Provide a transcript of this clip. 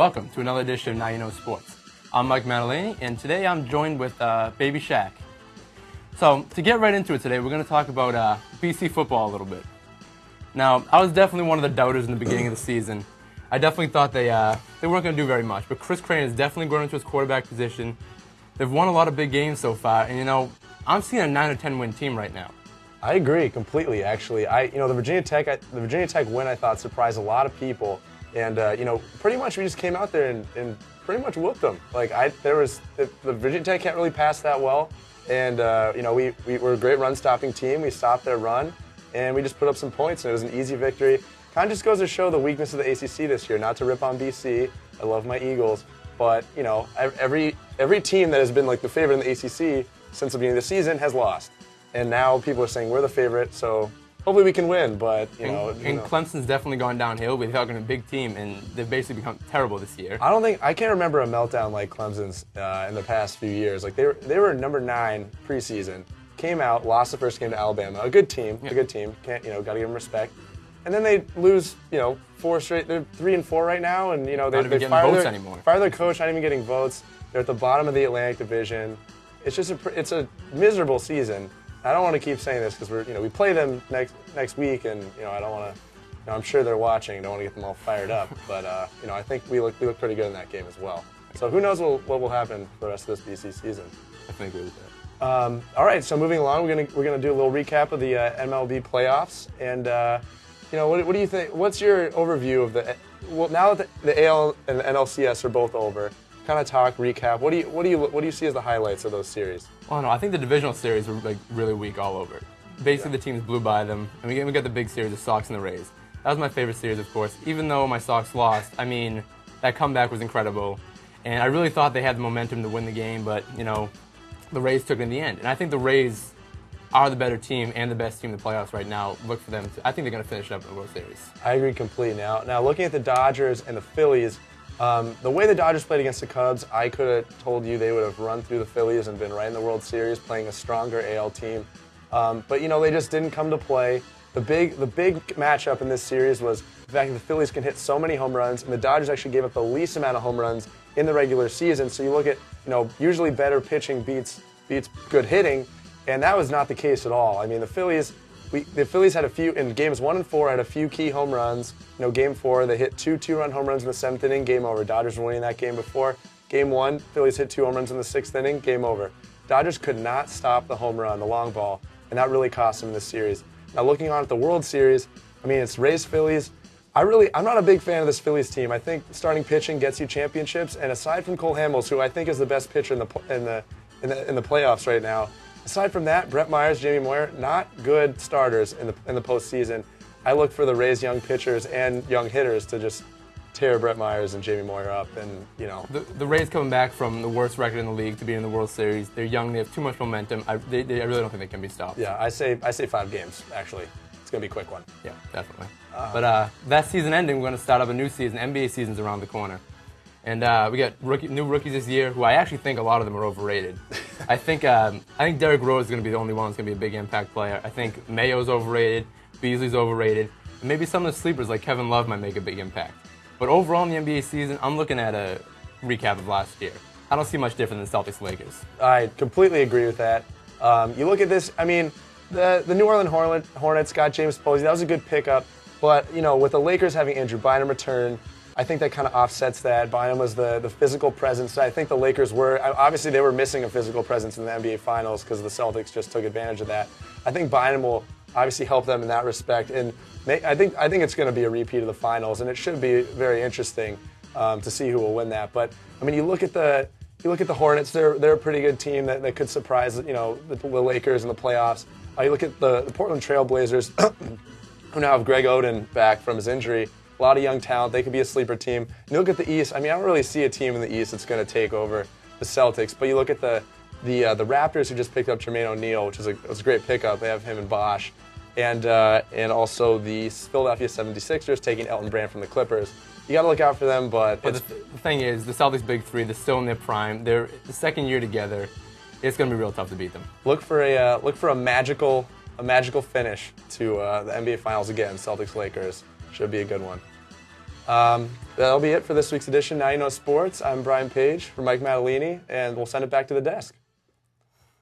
Welcome to another edition of Now You Know Sports. I'm Mike Maddalini, and today I'm joined with Baby Shaq. So, to get right into it today, we're going to talk about BC football a little bit. Now, I was definitely one of the doubters in the beginning of the season. I definitely thought they weren't going to do very much, but Chris Crane has definitely grown into his quarterback position. They've won a lot of big games so far, and I'm seeing a 9 or 10 win team right now. I agree completely. Actually, the Virginia Tech win I thought surprised a lot of people, and pretty much we just came out there and pretty much whooped them. The Virginia Tech can't really pass that well, and we were a great run stopping team. We stopped their run, and we just put up some points, and it was an easy victory. Kind of just goes to show the weakness of the ACC this year. Not to rip on BC, I love my Eagles, but every team that has been like the favorite in the ACC since the beginning of the season has lost. And now people are saying we're the favorite, so hopefully we can win. But Clemson's definitely gone downhill. They've got a big team, and they've basically become terrible this year. I can't remember a meltdown like Clemson's in the past few years. Like they were number 9 preseason, came out, lost the first game to Alabama. A good team, yeah. A good team. Got to give them respect. And then they lose, 4 straight. They're 3-4 right now, and they fire their coach, not even getting votes. They're at the bottom of the Atlantic Division. It's just it's a miserable season. I don't want to keep saying this because we play them next week, and I don't want to. I'm sure they're watching. I don't want to get them all fired up, but I think we look pretty good in that game as well. So who knows what will happen for the rest of this BC season? I think agree with that. All right, so moving along, we're gonna do a little recap of the MLB playoffs, and what do you think? What's your overview of now that the AL and the NLCS are both over? Kind of talk, recap. What do you see as the highlights of those series? Well, no, I think the divisional series were really weak all over. Basically, the teams blew by them, and we got the big series, the Sox and the Rays. That was my favorite series, of course. Even though my Sox lost, that comeback was incredible, and I really thought they had the momentum to win the game, but the Rays took it in the end. And I think the Rays are the better team and the best team in the playoffs right now. Look for them. I think they're going to finish up in the World Series. I agree completely. Now looking at the Dodgers and the Phillies. The way the Dodgers played against the Cubs, I could have told you they would have run through the Phillies and been right in the World Series, playing a stronger AL team. But they just didn't come to play. The big matchup in this series was the fact that the Phillies can hit so many home runs, and the Dodgers actually gave up the least amount of home runs in the regular season. So you look at, usually better pitching beats good hitting, and that was not the case at all. The Phillies had a few, in games 1 and 4, had a few key home runs. Game 4, they hit 2 2-run home runs in the 7th inning, game over. Dodgers were winning that game before. Game 1, Phillies hit 2 home runs in the 6th inning, game over. Dodgers could not stop the home run, the long ball, and that really cost them this series. Now looking on at the World Series, it's Rays-Phillies. I'm not a big fan of this Phillies team. I think starting pitching gets you championships, and aside from Cole Hamels, who I think is the best pitcher in the playoffs right now, aside from that, Brett Myers, Jamie Moyer, not good starters in the postseason. I look for the Rays' young pitchers and young hitters to just tear Brett Myers and Jamie Moyer up, and The Rays coming back from the worst record in the league to be in the World Series. They're young. They have too much momentum. I really don't think they can be stopped. Yeah, I say 5 games. Actually, it's gonna be a quick one. Yeah, definitely. But that season ending, we're gonna start up a new season. NBA season's around the corner. And we got new rookies this year, who I actually think a lot of them are overrated. I think Derrick Rose is going to be the only one that's going to be a big impact player. I think Mayo's overrated, Beasley's overrated, and maybe some of the sleepers like Kevin Love might make a big impact. But overall in the NBA season, I'm looking at a recap of last year. I don't see much different than Celtics-Lakers. I completely agree with that. You look at this, the New Orleans Hornets got James Posey. That was a good pickup. But, with the Lakers having Andrew Bynum return, I think that kind of offsets that. Bynum was the physical presence. I think the Lakers obviously they were missing a physical presence in the NBA Finals because the Celtics just took advantage of that. I think Bynum will obviously help them in that respect, and I think it's going to be a repeat of the Finals, and it should be very interesting to see who will win that. But you look at the Hornets; they're a pretty good team that could surprise the Lakers in the playoffs. You look at the Portland Trail Blazers, who now have Greg Oden back from his injury. A lot of young talent. They could be a sleeper team. You look at the East. I don't really see a team in the East that's going to take over the Celtics. But you look at the Raptors, who just picked up Jermaine O'Neal, which was a great pickup. They have him and Bosh, and also the Philadelphia 76ers taking Elton Brand from the Clippers. You got to look out for them. But the thing is, the Celtics' big three. They're still in their prime. They're the second year together. It's going to be real tough to beat them. Look for a magical finish to the NBA Finals again. Celtics-Lakers should be a good one. That'll be it for this week's edition. Now You Know Sports. I'm Brian Page for Mike Matalini, and we'll send it back to the desk.